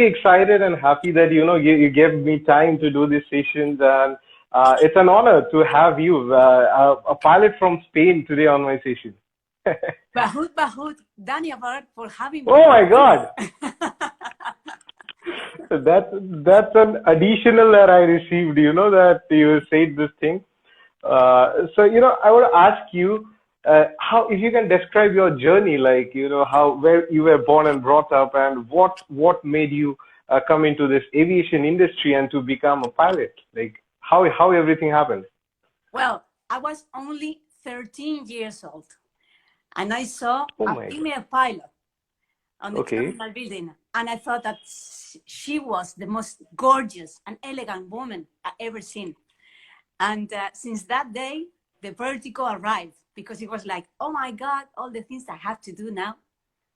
excited and happy that you gave me time to do these sessions, and it's an honor to have you, a pilot from Spain, today on my session. Bahut, Daniel, for having me. Oh my God! That's an additional that I received. That you said this thing. So I would ask you, how, if you can describe your journey, like how, where you were born and brought up, and what made you come into this aviation industry and to become a pilot, like how everything happened. Well, I was only 13 years old, and I saw Oh a my God. female pilot on the Okay. terminal building, and I thought that she was the most gorgeous and elegant woman I ever seen. And since that day, the vertigo arrived, because it was like, oh my God, all the things I have to do now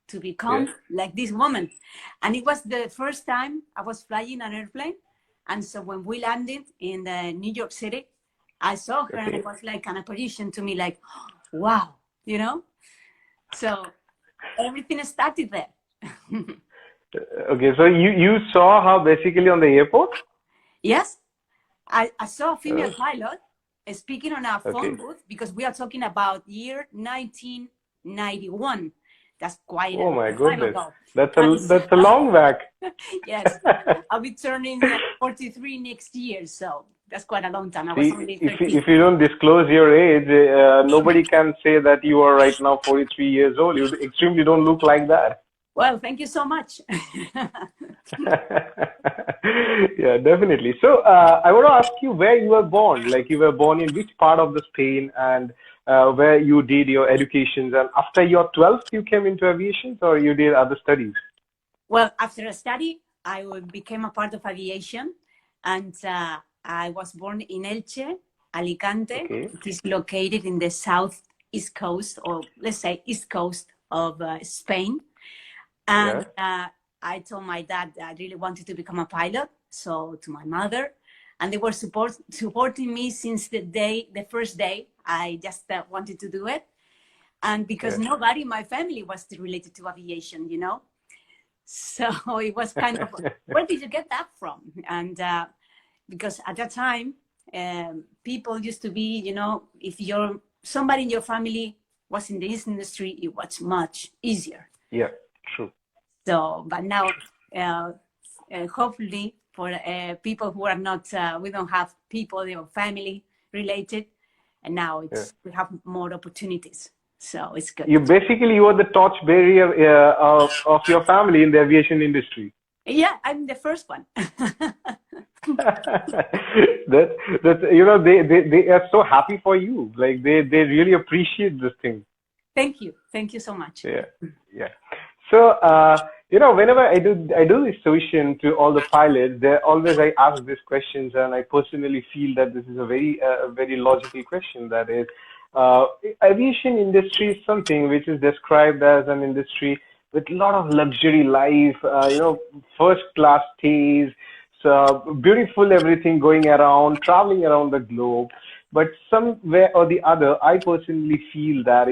to become like this woman. And it was the first time I was flying an airplane. And so when we landed in New York City, I saw her, and it was like an apparition to me, like, wow, So everything started there. Okay, so you saw her basically on the airport? Yes, I saw a female pilot speaking on a phone Okay. booth, because we are talking about year 1991. That's quite Oh a my long time goodness. ago. That's a long back. Yes, I'll be turning 43 next year, so that's quite a long time. I was See, only if 13. you don't disclose your age, nobody can say that you are right now 43 years old. You extremely don't look like that. Well, thank you so much. Yeah, definitely. So I want to ask you where you were born. Like, you were born in which part of the Spain, and where you did your educations. And after your 12th, you came into aviation, or you did other studies? Well, after a study, I became a part of aviation, and I was born in Elche, Alicante. Okay. It is located in the southeast coast, or let's say east coast of Spain. And I told my dad that I really wanted to become a pilot, so to my mother, and they were supporting me since the first day. I just wanted to do it, and because nobody in my family was related to aviation, so it was kind of, where did you get that from? And because at that time, people used to be, if somebody in your family was in this industry, it was much easier. Yeah, true. So, but now, hopefully, for people who are not, we don't have people, family related, and now we have more opportunities. So it's good. You are the torch bearer of your family in the aviation industry. Yeah, I'm the first one. that they are so happy for you. Like, they really appreciate this thing. Thank you so much. Yeah. So whenever I do this session to all the pilots, I ask these questions, and I personally feel that this is a very logical question. That is, aviation industry is something which is described as an industry with a lot of luxury life, first class stays, so beautiful everything going around, traveling around the globe. But somewhere or the other, I personally feel that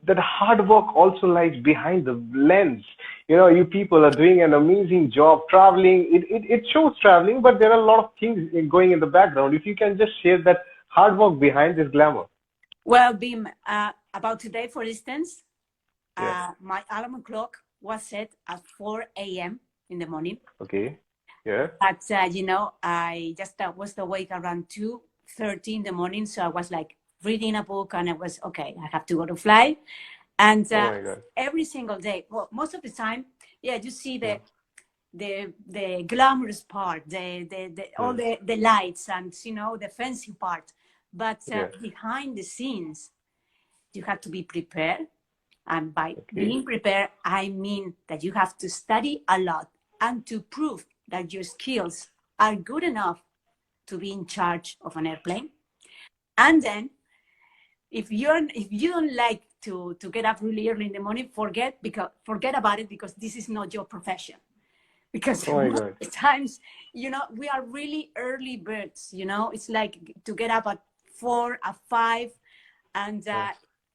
that hard work also lies behind the lens. You people are doing an amazing job traveling. It shows traveling, but there are a lot of things going in the background. If you can just share that hard work behind this glamour. Well, Bim, about today, for instance, my alarm clock was set at 4 a.m. in the morning. Okay. Yeah. But, I just was awake around 2:30 in the morning. So I was like reading a book, and I was, okay, I have to go to fly. And every single day, well, most of the time, you see the glamorous part, all the lights and, the fancy part. But behind the scenes, you have to be prepared. And by being prepared, I mean that you have to study a lot, and to prove that your skills are good enough to be in charge of an airplane. And then, if you don't like to get up really early in the morning, forget about it, because this is not your profession. Because most of the times, we are really early birds. It's like to get up at 4, at 5, and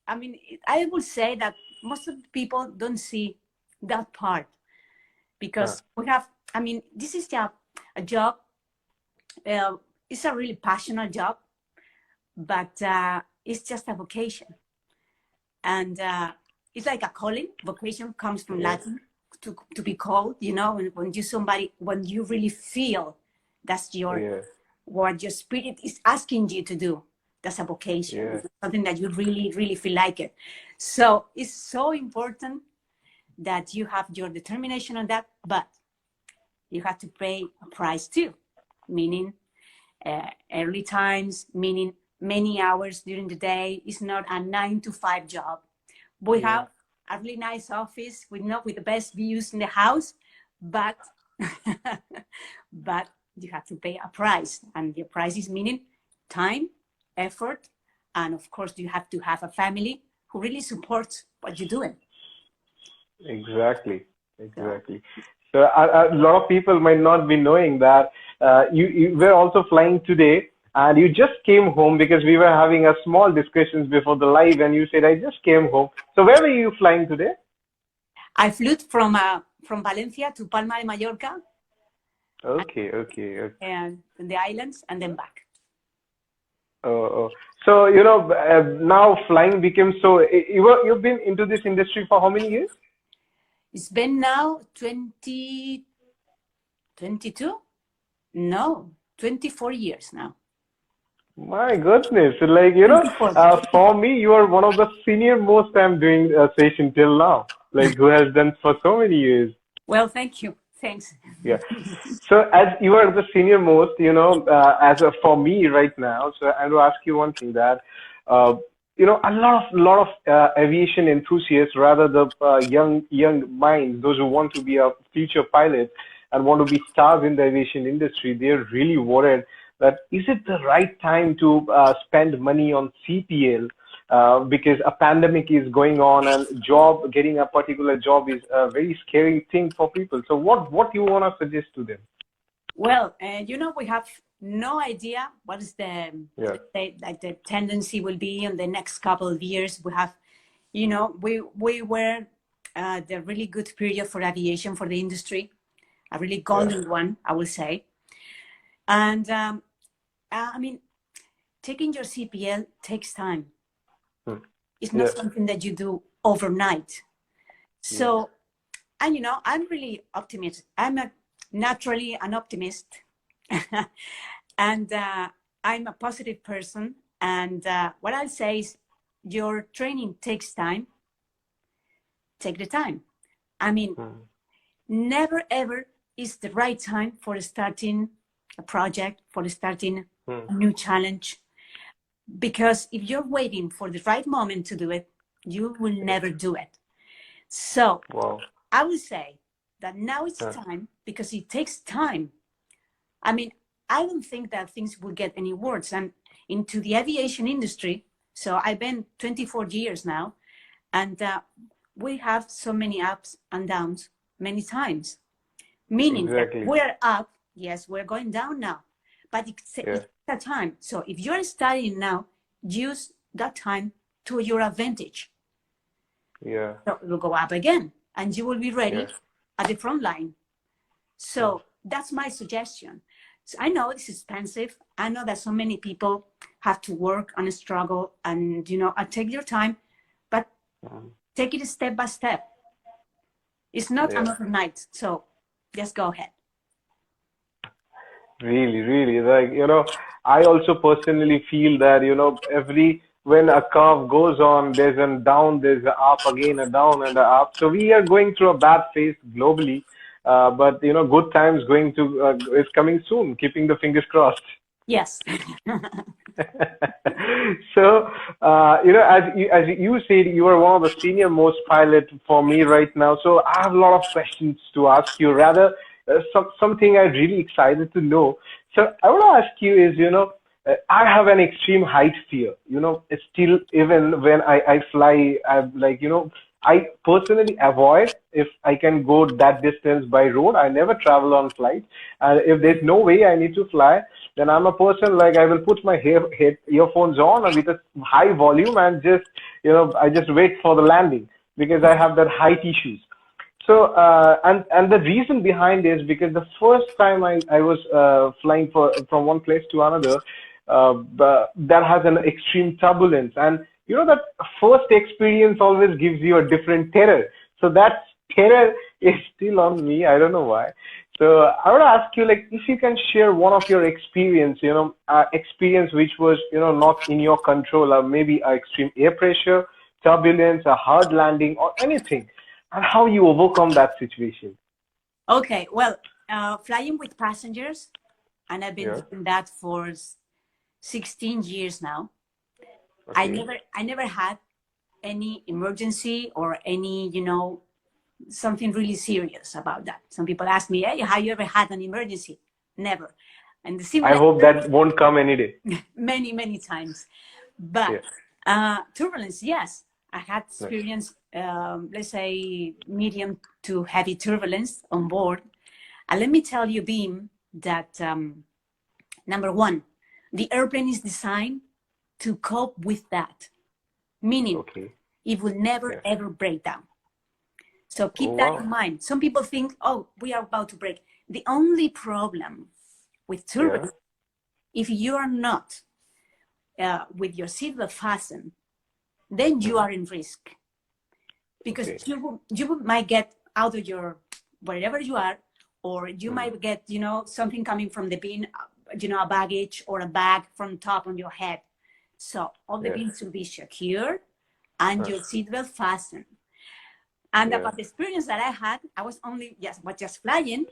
I mean, I would say that most of the people don't see that part. because we have, I mean, this is a job, it's a really passionate job, but it's just a vocation. And it's like a calling. Vocation comes from Latin, to be called, you know, when you really feel that's what your spirit is asking you to do. That's a vocation. It's something that you really, really feel like it. So it's so important that you have your determination on that, but you have to pay a price too, meaning early times, meaning many hours during the day. It's not a 9-to-5 job. We have a really nice office with the best views in the house, but but you have to pay a price, and the price is meaning time, effort, and of course you have to have a family who really supports what you're doing. Exactly. So a lot of people might not be knowing that you were also flying today, and you just came home, because we were having a small discussions before the live, and you said, I just came home. So where were you flying today? I flew from Valencia to Palma de Mallorca. Okay. And the islands, and then back. So, you know, now flying became so, you've been into this industry for how many years? It's been now 24 years now. My goodness. Like, you know, for me, you are one of the senior most I'm doing session till now, like who has done for so many years. Well, thank you. Thanks. Yeah. So as you are the senior most, you know, for me right now, so I will ask you one thing that, you know, a lot of aviation enthusiasts, rather the young minds, those who want to be a future pilot and want to be stars in the aviation industry, they're really worried that is it the right time to spend money on CPL, because a pandemic is going on, and getting a particular job is a very scary thing for people. So what you want to suggest to them? Well, you know, we have no idea what is the tendency will be in the next couple of years. We have, you know, we were the really good period for aviation, for the industry, a really golden one, I will say. And I mean, taking your CPL takes time. It's not something that you do overnight. So, and you know, I'm really optimistic. I'm naturally an optimist, and I'm a positive person. And what I'll say is, your training takes time. Take the time. I mean, never ever is the right time for starting a project, for starting a new challenge. Because if you're waiting for the right moment to do it, you will never do it. So I would say that now it's time, because it takes time. I mean, I don't think that things will get any worse. I'm into the aviation industry, so I've been 24 years now, and we have so many ups and downs many times. Meaning that we're up, yes, we're going down now, but it's a time. So if you're studying now, use that time to your advantage. So it will go up again, and you will be ready at the front line. So that's my suggestion. So I know it's expensive. I know that so many people have to work and struggle, and you know, take your time, but take it step by step. It's not an overnight. So just go ahead. Really, like, you know, I also personally feel that, you know, when a curve goes on, there's a down, there's a up, again a down and a up. So we are going through a bad phase globally, but you know, good times is coming soon. Keeping the fingers crossed. Yes. So, you know, as you said, you are one of the senior most pilot for me right now. So I have a lot of questions to ask you. Rather, something I'm really excited to know. So I want to ask you is, you know, I have an extreme height fear. You know, still, even when I fly, I'm like, you know, I personally avoid, if I can go that distance by road, I never travel on flight. And if there's no way I need to fly, then I'm a person like I will put my earphones on with a high volume and just, you know, I just wait for the landing, because I have that height issues. So, and the reason behind is because the first time I was flying from one place to another, that has an extreme turbulence, and you know that first experience always gives you a different terror. So that terror is still on me. I don't know why. So I want to ask you, like, if you can share one of your experience, experience which was, not in your control, or maybe a extreme air pressure, turbulence, a hard landing, or anything, and how you overcome that situation. Okay, well, flying with passengers, and I've been Yeah. doing that for 16 years now. Okay. I never had any emergency or any, something really serious about that. Some people ask me, hey, have you ever had an emergency? Never. And the I similar hope that won't come any day. many, many times. But turbulence, yes. I had experienced, let's say, medium to heavy turbulence on board. And let me tell you, Beam, that number one, the airplane is designed to cope with that, meaning it will never, ever break down. So keep that in mind. Some people think, oh, we are about to break. The only problem with turbulence, if you are not with your seatbelt fastened, then you are in risk. Because you might get out of your, wherever you are, or you might get, something coming from the bin, a baggage or a bag from top on your head. So all the bins should be secure and your seatbelt fastened. And about the experience that I had, I was just flying,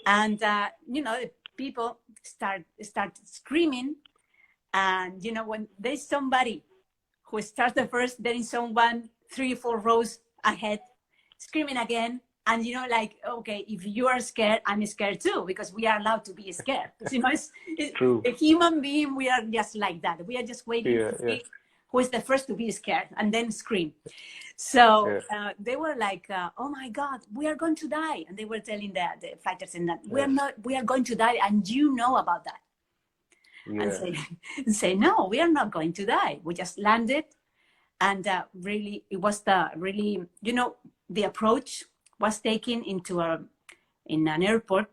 and the people start screaming, and when there's somebody who starts the first, there is someone 3 or 4 rows ahead screaming again, and okay, if you are scared, I'm scared too, because we are allowed to be scared. It's True. a human being. We are just like that. We are just waiting to see who is the first to be scared and then scream. So they were like, oh my God, we are going to die. And they were telling the flight attendant, we are going to die. And you know about that. And say, no, we are not going to die. We just landed. And really, it was the approach was taken in an airport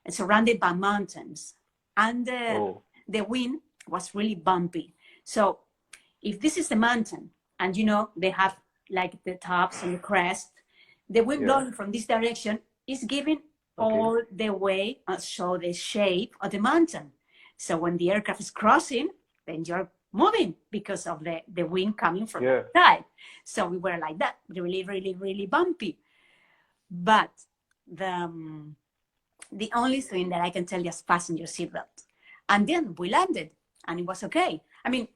surrounded by mountains. And the wind was really bumpy. So if this is a mountain and, they have like the tops and the crest, the wind blowing from this direction is giving all the way, so the shape of the mountain. So when the aircraft is crossing, then you're moving because of the wind coming from the side. So we were like that, really, really, really bumpy. But the only thing that I can tell you is fasten your seatbelt. And then we landed and it was okay. I mean,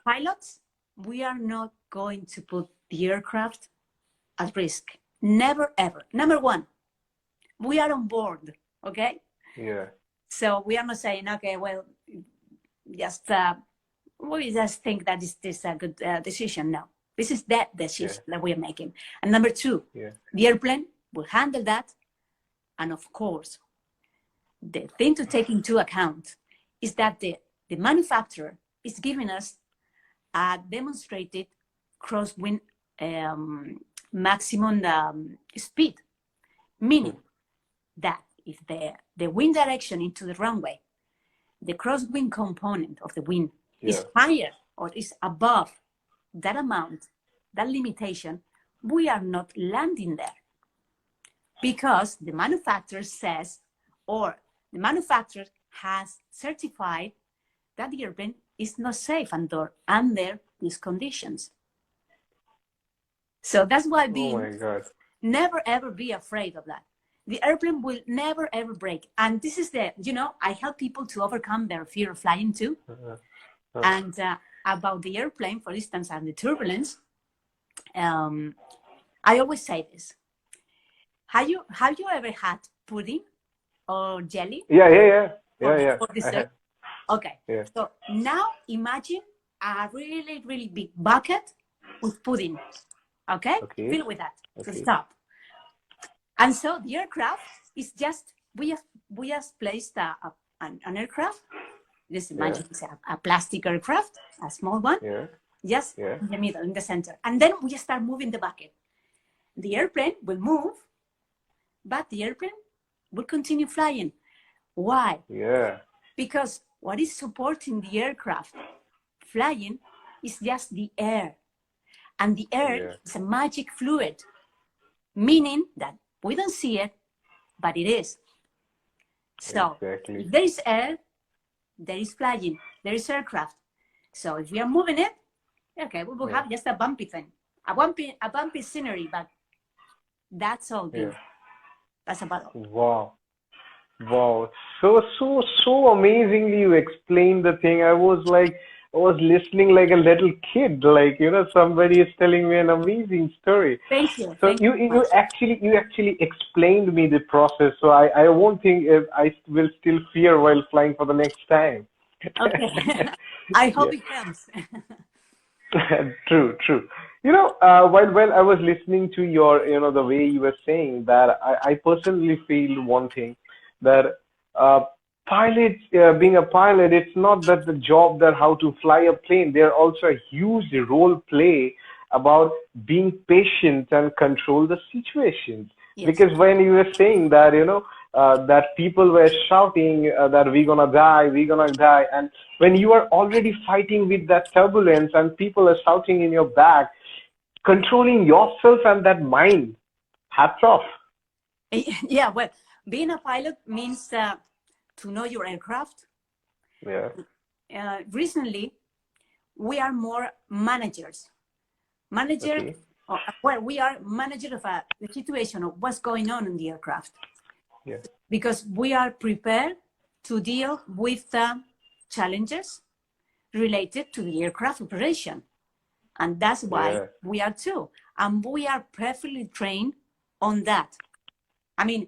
pilots, we are not going to put the aircraft at risk. Never, ever. Number one, we are on board, okay? Yeah. So we are not saying, okay, well, just we just think that this is a good decision. No, this is that decision that we are making. And number two, the airplane will handle that. And of course, the thing to take into account is that the manufacturer is giving us a demonstrated crosswind maximum speed, meaning that if the wind direction into the runway, the crosswind component of the wind is higher or is above that amount, that limitation, we are not landing there. Because the manufacturer says, or the manufacturer has certified that the airplane is not safe under these conditions. So that's why never ever be afraid of that. The airplane will never ever break. And this is I help people to overcome their fear of flying too. And about the airplane, for instance, and the turbulence, I always say this. Have you ever had pudding or jelly? Yeah. For dessert? Okay. Yeah. So now imagine a really, really big bucket with pudding. Okay? Fill with that to stop. And so the aircraft is just, we just placed an aircraft. Just imagine it's a plastic aircraft, a small one. Just in the middle, in the center. And then we just start moving the bucket. The airplane will move but the airplane will continue flying. Why? Yeah. Because what is supporting the aircraft flying is just the air. And the air is a magic fluid, meaning that we don't see it, but it is. So if there is air, there is flying, there is aircraft. So if we are moving it, okay, we will have just a bumpy thing, a bumpy scenery, but that's all good. That's about all. Wow. Wow. So amazingly you explained the thing. I was listening like a little kid, like, somebody is telling me an amazing story. Thank you. So you actually explained me the process. So I won't think if I will still fear while flying for the next time. Okay. I hope it comes. True. While I was listening to your, the way you were saying that, I personally feel one thing, that pilots, being a pilot, it's not that the job that how to fly a plane. There also a huge role play about being patient and control the situations. Yes. Because when you were saying that, that people were shouting that we're gonna die, and when you are already fighting with that turbulence and people are shouting in your back, controlling yourself and that mind, hats off. Yeah, well, being a pilot means to know your aircraft. Yeah. Recently, we are more managers. Well, we are manager of the situation of what's going on in the aircraft. Yeah. Because we are prepared to deal with challenges related to the aircraft operation. And that's why we are too. And we are perfectly trained on that. I mean,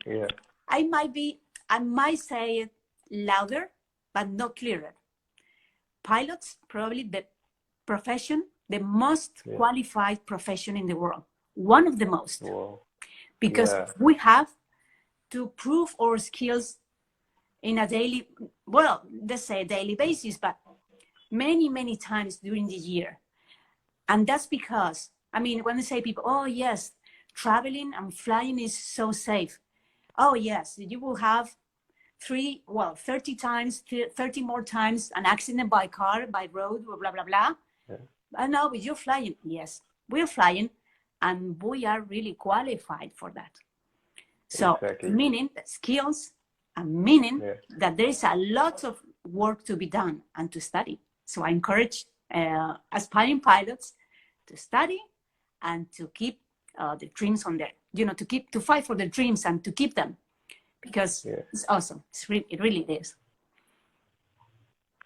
I might say it louder, but not clearer. Pilots, probably the most qualified profession in the world. One of the most. Wow. Because we have to prove our skills in a daily, well, let's say a daily basis, but many, many times during the year. And that's because, I mean, when they say people, oh yes, traveling and flying is so safe. Oh yes, you will have 30 more times an accident by car, by road, blah, blah, blah. And now you're flying. Yes, we're flying, and we are really qualified for that. So meaning that skills and meaning that there is a lot of work to be done and to study. So I encourage aspiring pilots to study and to keep the dreams on there, to fight for the dreams and to keep them, because it's awesome. It really is.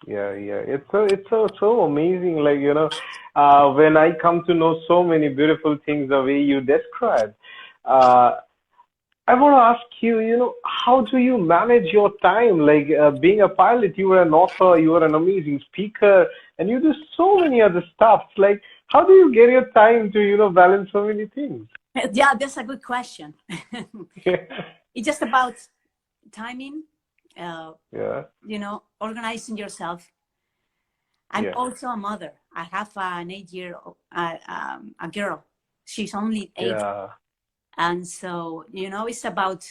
Yeah. It's so amazing. Like, when I come to know so many beautiful things the way you described, I want to ask you, how do you manage your time? Like, being a pilot, you were an author, you were an amazing speaker, and you do so many other stuff. Like, how do you get your time to, balance so many things? Yeah, that's a good question. It's just about timing, organizing yourself. I'm also a mother. I have an 8-year-old, a girl. She's only 8. Yeah. And so, it's about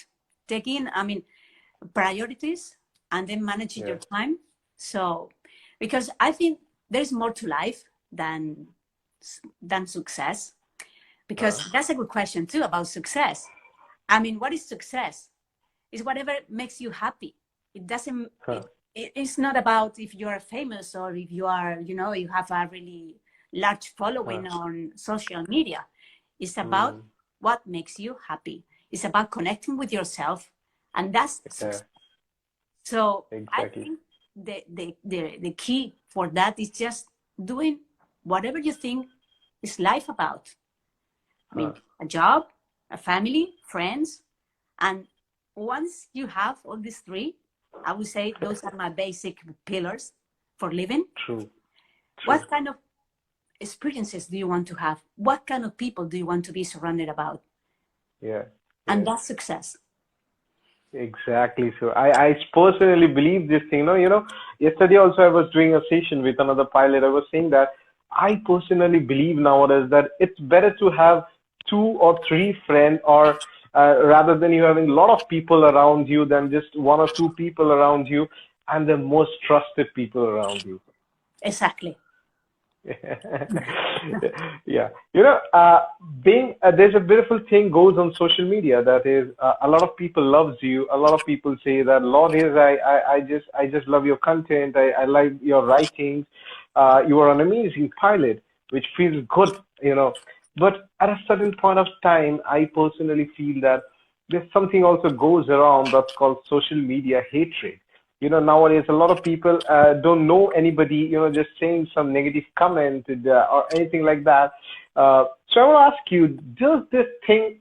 taking, priorities and then managing your time. So, because I think there's more to life than success. Because that's a good question too about success. I mean, what is success? It's whatever makes you happy. It doesn't, it's not about if you are famous or if you are, you have a really large following on social media. It's about what makes you happy. It's about connecting with yourself, and that's success. So I think the key for that is just doing whatever you think is life about. I mean, a job, a family, friends, and once you have all these 3, I would say those are my basic pillars for living. True. What kind of experiences do you want to have? What kind of people do you want to be surrounded about? And that's success. Exactly. So I personally believe this thing. Yesterday also I was doing a session with another pilot. I was saying that I personally believe nowadays that it's better to have 2 or 3 friends, or rather than you having a lot of people around you than just one or two people around you and the most trusted people around you. Exactly. Yeah, being there's a beautiful thing goes on social media that is a lot of people loves you. A lot of people say that Lourdes, I just love your content. I like your writings. You are an amazing pilot, which feels good, But at a certain point of time, I personally feel that there's something also goes around that's called social media hatred. Nowadays a lot of people don't know anybody, just saying some negative comment or anything like that. So I want to ask you, does this thing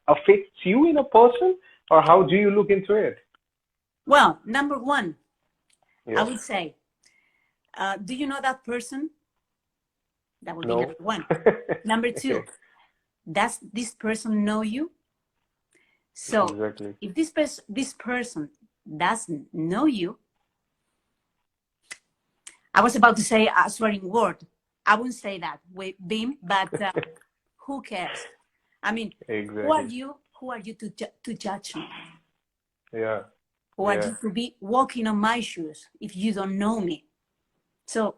affects you in a person, or how do you look into it? Well, number one, Yeah. I would say, do you know that person? That would be No. number one. Number two, Okay. does this person know you? So Exactly. if this person doesn't know you, I was about to say a swearing word. I wouldn't say that with Beam, but who cares? I mean, Exactly. Who are you to judge me? Yeah. Who are you to be walking on my shoes if you don't know me? So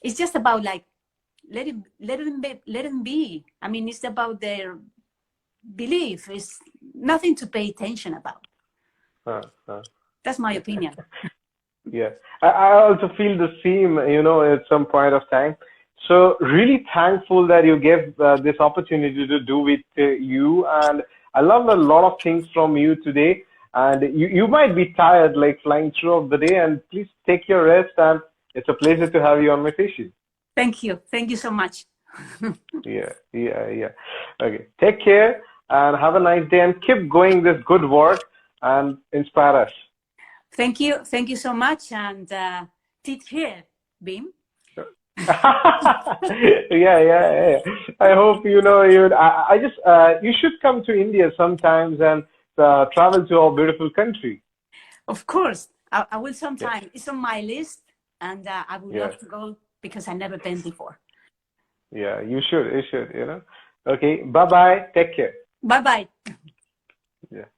it's just about like let them be. I mean, it's about their belief. It's nothing to pay attention about. That's my opinion. Yeah, I also feel the same, at some point of time. So really thankful that you gave this opportunity to do with you. And I learned a lot of things from you today. And you might be tired, like flying throughout the day. And please take your rest. And it's a pleasure to have you on my station. Thank you. Thank you so much. Yeah. Okay. Take care and have a nice day and keep going this good work and inspire us. Thank you. Thank you so much. And take care, Beam. Yeah. I hope I just you should come to India sometimes and travel to our beautiful country. Of course, I will sometime. Yeah. It's on my list, and I would love to go because I never been before. Yeah, you should. Okay, bye bye. Take care. Bye bye. Yeah.